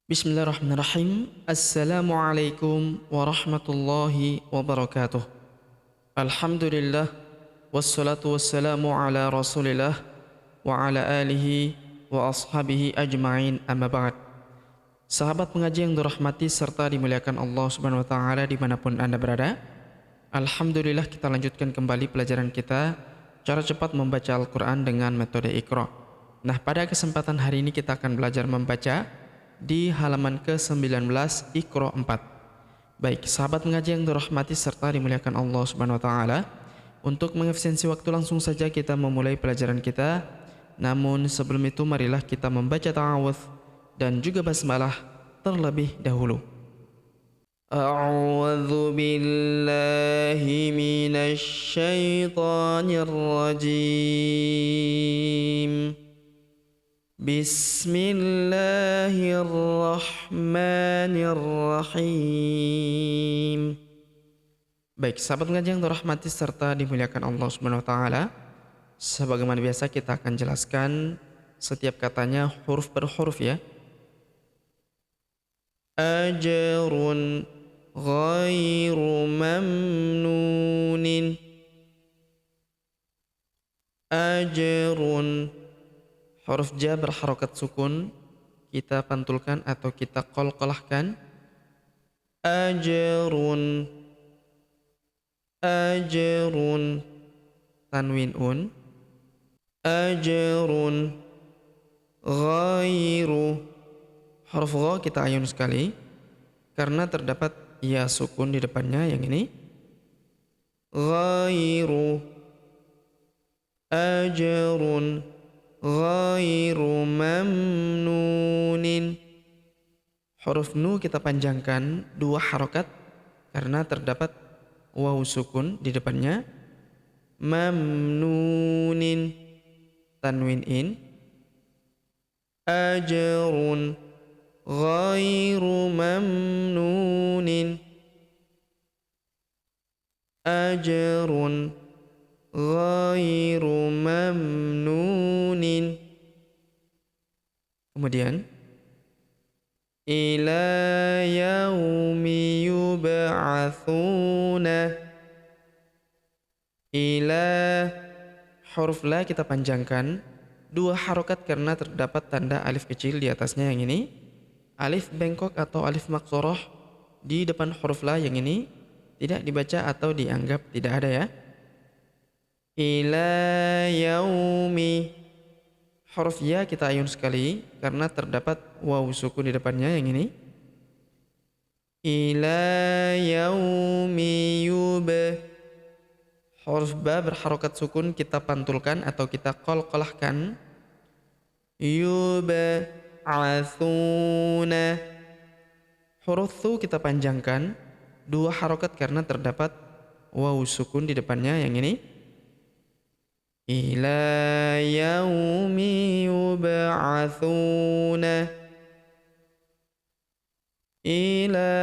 Bismillahirrahmanirrahim. Assalamualaikum warahmatullahi wabarakatuh. Alhamdulillah wassalatu wassalamu ala Rasulillah wa ala alihi wa ashabihi ajma'in, amma ba'd. Sahabat pengaji yang dirahmati serta dimuliakan Allah Subhanahu wa taala dimanapun Anda berada. Alhamdulillah, kita lanjutkan kembali pelajaran kita cara cepat membaca Al-Qur'an dengan metode Iqra. Nah, pada kesempatan hari ini kita akan belajar membaca di halaman ke-19 Iqra 4. Baik, sahabat mengaji yang dirahmati serta dimuliakan Allah Subhanahu wa taala, untuk mengefisiensi waktu langsung saja kita memulai pelajaran kita. Namun sebelum itu marilah kita membaca ta'awudz dan juga basmalah terlebih dahulu. A'udzu billahi minasy syaithanir rajim. Bismillahirrahmanirrahim. Baik, sahabat ngaji yang dirahmati serta dimuliakan Allah Subhanahu wa taala, sebagaimana biasa kita akan jelaskan setiap katanya huruf per huruf ya. Ajrun ghairu mamnunin. Ajrun, huruf ja berharokat sukun kita pantulkan atau kita qalqalahkan. Ajrun, ajrun, tanwin un. Ajrun ghairu, huruf gha kita ayun sekali karena terdapat ya sukun di depannya yang ini. Ghairu, ajrun ghairu mamnunin, huruf nu kita panjangkan dua harokat karena terdapat waw sukun di depannya. Mamnunin, tanwin in. Ajrun ghairu mamnunin, ajrun ghairu mamnunin. Kemudian ila yaumi yub'atsuna. Ila, huruf la kita panjangkan dua harokat karena terdapat tanda alif kecil di atasnya yang ini. Alif bengkok atau alif maksoroh di depan huruf la yang ini tidak dibaca atau dianggap tidak ada ya. Ila yaumi, huruf ya kita ayun sekali karena terdapat waw sukun di depannya yang ini. Ila yaumi huruf ba berharokat sukun kita pantulkan atau kita qalqalahkan. Yub'atsuna, huruf thu kita panjangkan dua harokat karena terdapat waw sukun di depannya yang ini. Ila yaumi yub'atsuna, ila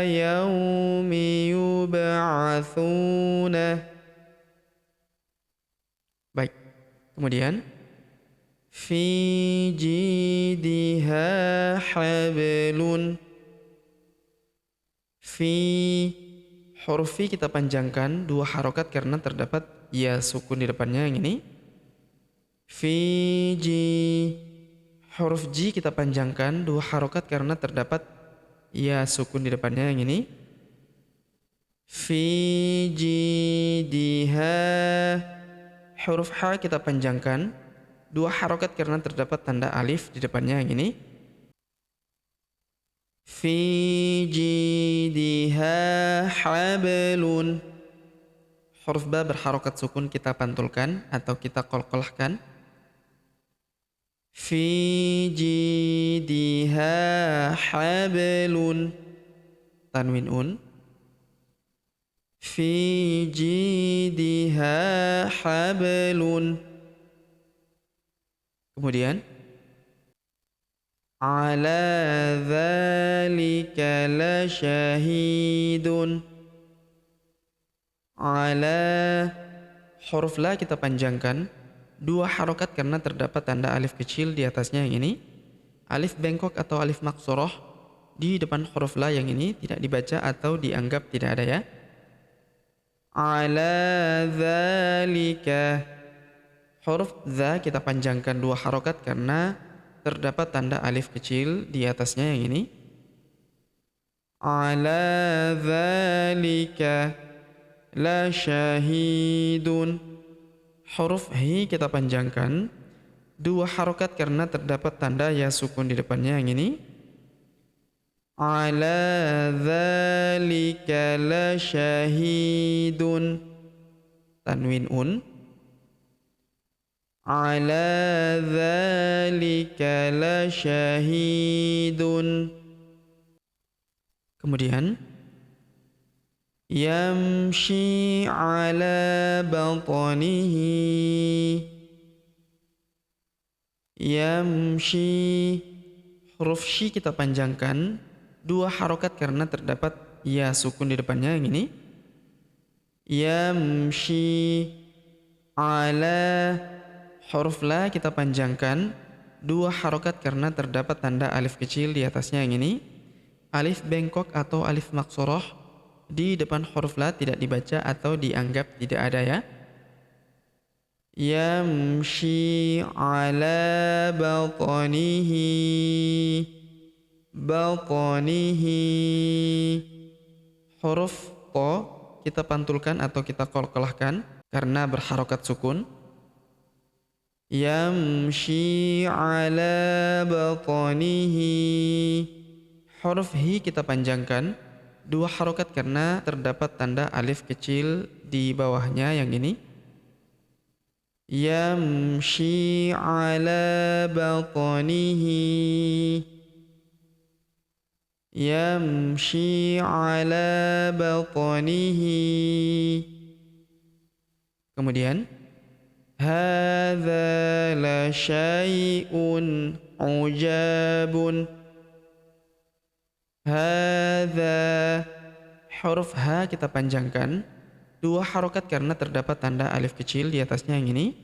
yaumi yub'atsuna. Baik, kemudian fi jidha hablun. Fi, huruf fi kita panjangkan dua harokat karena terdapat ya sukun di depannya yang ini. Fiji, huruf ji kita panjangkan dua harokat karena terdapat ya sukun di depannya yang ini. Fiji diha, huruf ha kita panjangkan dua harokat karena terdapat tanda alif di depannya yang ini. Fiji diha hablun, huruf ba berharokat sukun kita pantulkan atau kita qalqalahkan. Fi jidha hablun, tanwin un. Fi jidha hablun. Kemudian ala dzalika lasyahidun. Ala, huruf la kita panjangkan dua harokat karena terdapat tanda alif kecil di atasnya yang ini. alif bengkok atau alif maksurah di depan huruf la yang ini tidak dibaca atau dianggap tidak ada ya. Ala dzalika. Huruf dza kita panjangkan 2 harokat karena terdapat tanda alif kecil di atasnya yang ini. Ala dzalika la syahidun. Huruf hi kita panjangkan 2 harokat karena terdapat tanda ya sukun di depannya yang ini. Ala dzalika la syahidun. Tanwin un. Ala dzalika la syahidun. Kemudian yamshi ala batnihi. Yamshi. Huruf shi kita panjangkan 2 harokat karena terdapat ya sukun di depannya yang ini. Yamshi ala. Huruf la kita panjangkan 2 harokat karena terdapat tanda alif kecil di atasnya yang ini. Alif bengkok atau alif maksurah di depan huruf la tidak dibaca atau dianggap tidak ada ya. Yamshi ala batnihi. Batnihi. Huruf to kita pantulkan atau kita qalqalahkan karena berharokat sukun. Yamshi ala batnihi. Huruf hi kita panjangkan 2 harokat karena terdapat tanda alif kecil di bawahnya yang ini. Yamshi ala batnihi. Yamshi ala batnihi. Kemudian hadza la syai'un ujabun. Hadza. Huruf ha kita panjangkan 2 harokat karena terdapat tanda alif kecil di atasnya yang ini.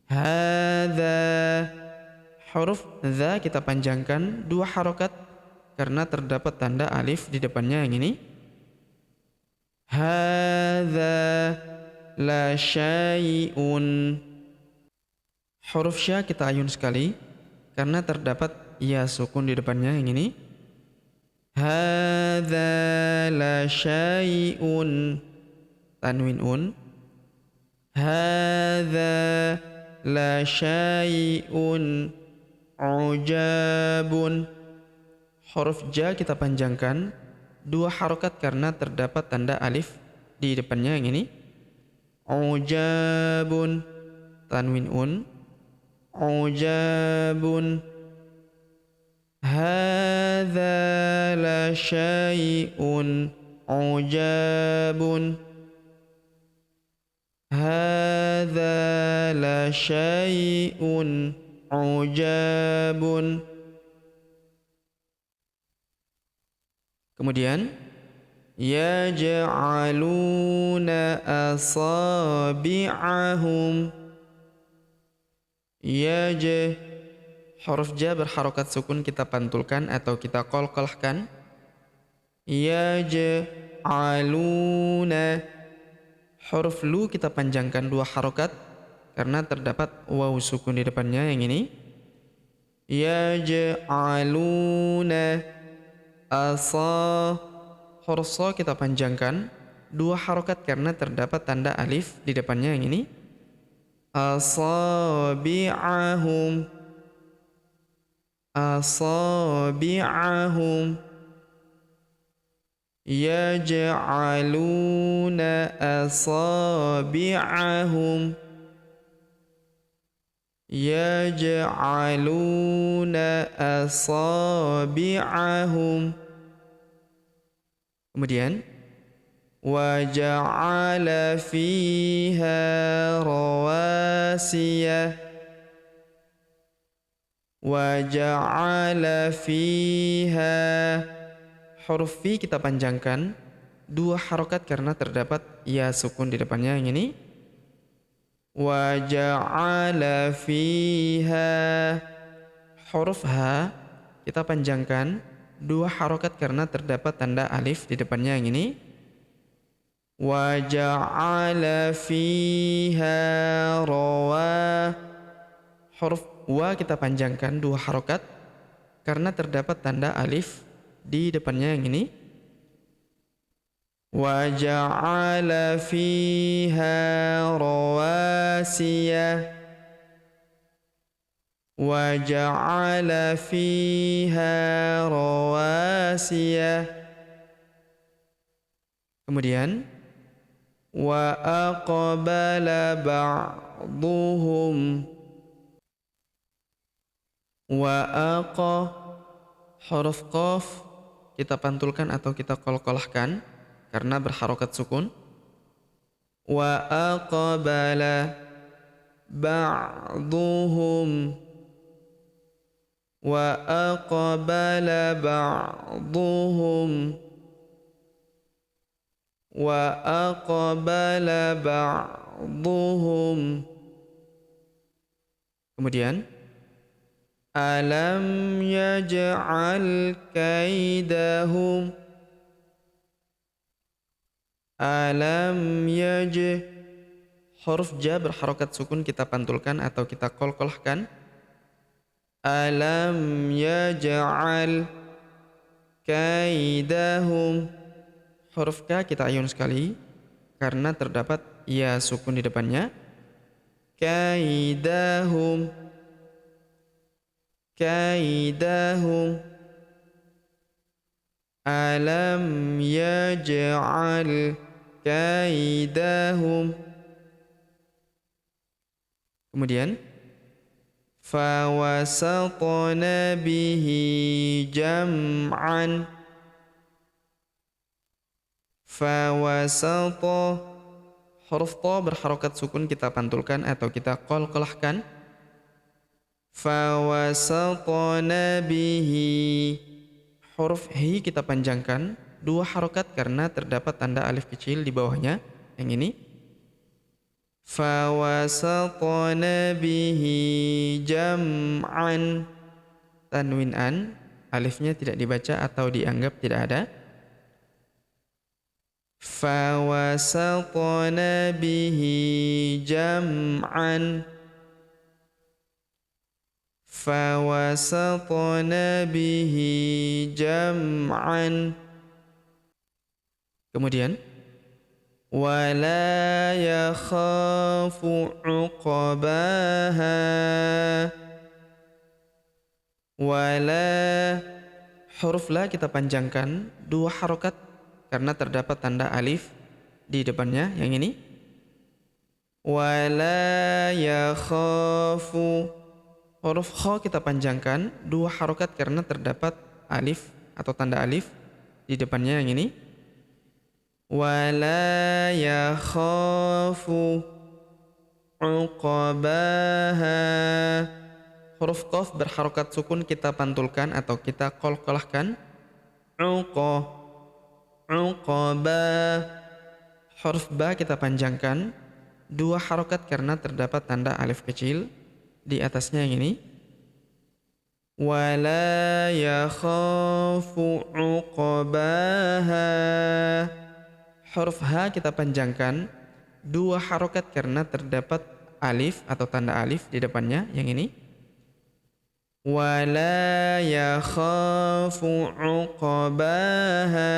Hadza. Huruf za kita panjangkan 2 harokat karena terdapat tanda alif di depannya yang ini. Hadza la syai'un. Huruf sya kita ayun sekali karena terdapat ya sukun di depannya yang ini. Hadza la syai'un. Tanwin un. Hadza la syai'un ujabun. Huruf ja kita panjangkan 2 harokat karena terdapat tanda alif di depannya yang ini. Ujabun. Tanwin un. Ujabun. Hadza la syai'un ujabun. Hadza la syai'un ujabun. Kemudian yaj'aluna asabi'ahum. Huruf ja berharokat sukun kita pantulkan atau kita qalqalahkan. Yaj'aluna. Huruf lu kita panjangkan 2 harokat karena terdapat waw sukun di depannya yang ini. Yaj'aluna asa. Huruf so kita panjangkan 2 harokat karena terdapat tanda alif di depannya yang ini. Asabi'ahum. Asabi'ahum. Yaj'aluna asabi'ahum. Yaj'aluna asabi'ahum. Kemudian waja'ala fiha rawasiya. Waja'ala fiha. Huruf fi kita panjangkan 2 harokat karena terdapat ya sukun di depannya yang ini. Waja'ala fiha. Huruf ha kita panjangkan 2 harokat karena terdapat tanda alif di depannya yang ini. Wa ja'ala fiha rawa. Huruf wa kita panjangkan 2 harokat karena terdapat tanda alif di depannya yang ini. Wa ja'ala fiha rawasiya. Wa ja'ala fiha rawasiya. Kemudian wa aqbala ba'duhum. Wa aqa, huruf qaf kita pantulkan atau kita qalqalahkan karena berharokat sukun. Wa aqbala ba'duhum. Wa aqbala ba'duhum. Wa aqbala ba'duhum. Kemudian alam yaj'al kaidahum. Alam huruf ja berharokat sukun kita pantulkan atau kita qalqalahkan. Alam yaj'al kaidahum. Huruf ka kita ayun sekali karena terdapat ya sukun di depannya. Kaidahum. Kaidahum. Alam yaj'al kaidahum. Kemudian fawasatna bihi jam'an. Fawasata, huruf ta berharokat sukun kita pantulkan atau kita qalqalahkan. Fawasatna bihi, huruf hi kita panjangkan 2 harokat karena terdapat tanda alif kecil di bawahnya yang ini. Fawasatna bihi jam'an. Tanwin an, alifnya tidak dibaca atau dianggap tidak ada. Fawasatna bihi jam'an. Fawasatna bihi jam'an. Kemudian wala yakhafu uqbaha. Wala, huruf la kita panjangkan 2 harokat karena terdapat tanda alif di depannya yang ini. Wala yakhafu, huruf kha kita panjangkan 2 harokat karena terdapat alif atau tanda alif di depannya yang ini. Wala yakhafu uqbaha. Huruf qaf berharokat sukun kita pantulkan atau kita qalqalahkan. Uqba. Huruf ba kita panjangkan 2 harokat karena terdapat tanda alif kecil di atasnya yang ini. Wala yakhafu uqbaha. Huruf ha kita panjangkan 2 harokat karena terdapat alif atau tanda alif di depannya yang ini. Wala yakhafu uqbaha.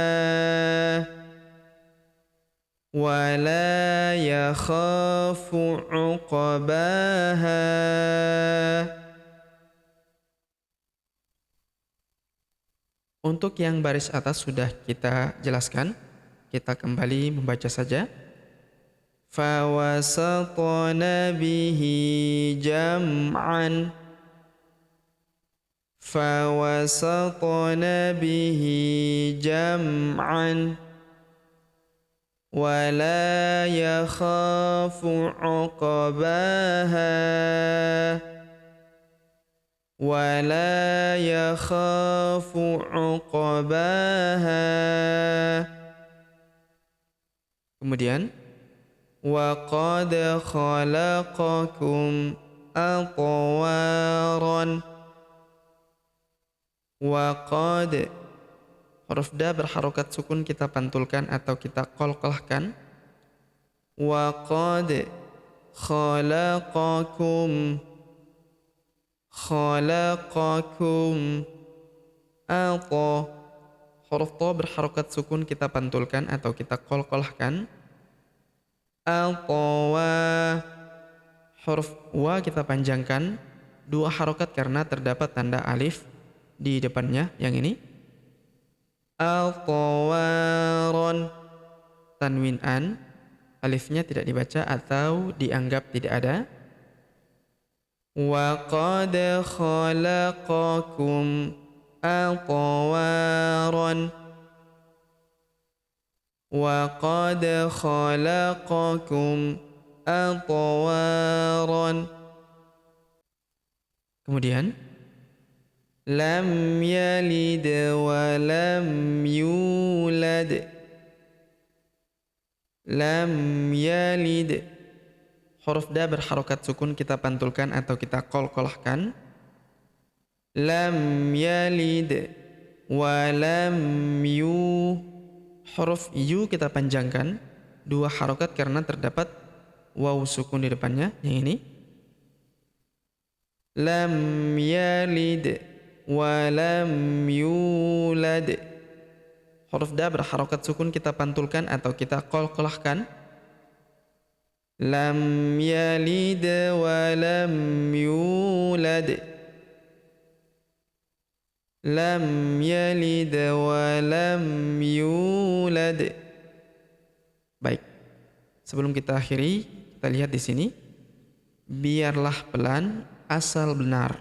Wala yakhafu uqbaha. Untuk yang baris atas sudah kita jelaskan, kita kembali membaca saja. Fawasatna bihi jam'an. Fawasatna bihi jam'an. Wala yakhafu uqbaha. Wala yakhafu uqbaha. Kemudian wa qad khalaqakum atwaran. wa qad. Huruf da berharokat sukun kita pantulkan atau kita qalqalahkan. Wa qad khalaqakum, khalaqakum. Ata. Huruf to berharokat sukun kita pantulkan atau kita qalqalahkan. Atawa. Huruf wa kita panjangkan 2 harokat karena terdapat tanda alif di depannya yang ini. Atawaron. Tanwin an, alifnya tidak dibaca atau dianggap tidak ada. Wa qad khalaqakum atawaron. Wa qad khalaqakum atwaran. Kemudian lam yalid wa lam yulad. Lam yalid. Huruf da berharokat sukun kita pantulkan atau kita qalqalahkan. Lam yalid wa lam yu. Huruf yu kita panjangkan 2 harokat karena terdapat waw sukun di depannya yang ini. Lam yalid wa lam yulad. Huruf da berharokat sukun kita pantulkan atau kita qalqalahkan. Lam yalid wa lam yulad. Lam yalid wa lam yulad. Baik. Sebelum kita akhiri, kita lihat di sini. Biarlah pelan, asal benar.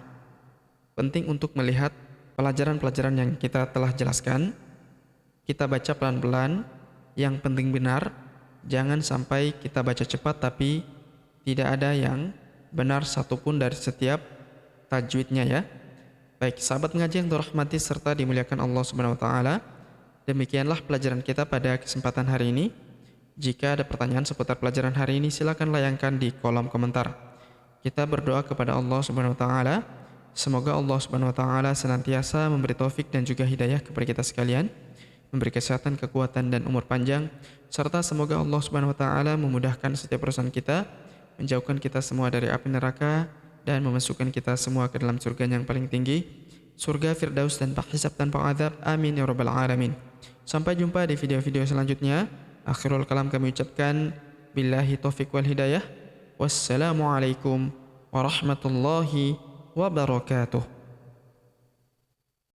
Penting untuk melihat pelajaran-pelajaran yang kita telah jelaskan. Kita baca pelan-pelan, yang penting benar. Jangan sampai kita baca cepat tapi tidak ada yang benar satupun dari setiap tajwidnya ya. Baik, sahabat mengaji yang dirahmati serta dimuliakan Allah Subhanahu wa taala. Demikianlah pelajaran kita pada kesempatan hari ini. Jika ada pertanyaan seputar pelajaran hari ini, silakan layangkan di kolom komentar. Kita berdoa kepada Allah Subhanahu wa taala. Semoga Allah Subhanahu wa taala senantiasa memberi taufik dan juga hidayah kepada kita sekalian, memberi kesehatan, kekuatan dan umur panjang, serta semoga Allah Subhanahu wa taala memudahkan setiap urusan kita, menjauhkan kita semua dari api neraka dan memasukkan kita semua ke dalam surga yang paling tinggi, surga Firdaus tanpa hisab tanpa azab. Amin ya rabbal alamin. Sampai jumpa di video-video selanjutnya. Akhirul kalam kami ucapkan billahi taufik wal hidayah. Wassalamualaikum warahmatullahi wabarakatuh.